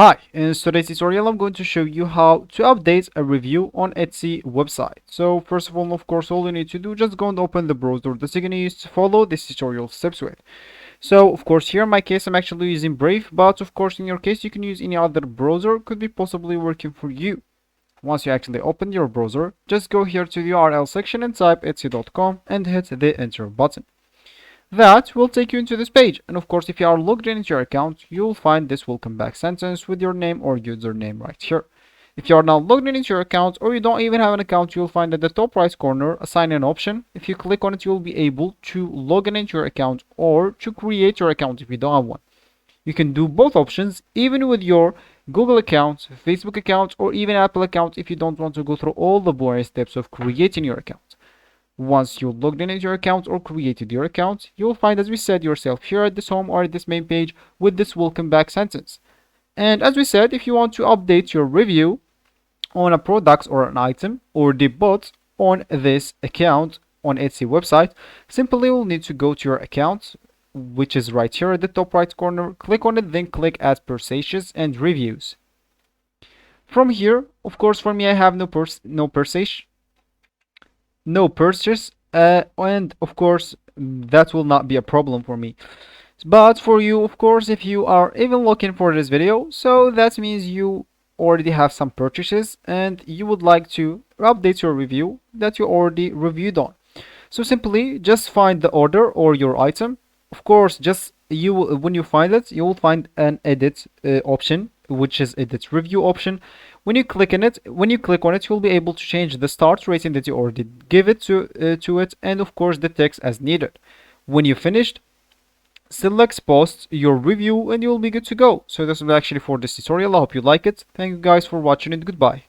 Hi, in today's tutorial I'm going to show you how to update a review on Etsy website. So first of all you need to do, just go and open the browser that you're going to use to follow this tutorial steps with. So of course here in my case I'm actually using Brave, but of course in your case you can use any other browser, could be possibly working for you. Once you actually open your browser, just go here to the URL section and type etsy.com and hit the enter button. That will take you into this page, and of course if you are logged in into your account, you'll find this welcome back sentence with your name or username right here. If you are now logged in into your account or you don't even have an account, you'll find at the top right corner a sign in option. If you click on it, you'll be able to log in into your account or to create your account if you don't have one. You can do both options even with your Google account, Facebook account, or even Apple account if you don't want to go through all the boring steps of creating your account. Once you logged in into your account or created your account, you'll find, as we said, yourself here at this home or at this main page with this welcome back sentence. And as we said, if you want to update your review on a product or an item or the bot on this account on Etsy website, simply you'll need to go to your account, which is right here at the top right corner, click on it, then click Add Purchases and Reviews. From here, of course, for me, I have no purchase, and of course that will not be a problem for me, but for you, of course, if you are even looking for this video, so that means you already have some purchases and you would like to update your review that you already reviewed on. So simply just find the order or your item. Of course, just when you find it, you will find an edit option, which is edit review option. When you click on it, you'll be able to change the start rating that you already give it to it, and of course the text as needed. When you finished, select post your review and you'll be good to go. So this is actually for this tutorial. I hope you like it. Thank you guys for watching and goodbye.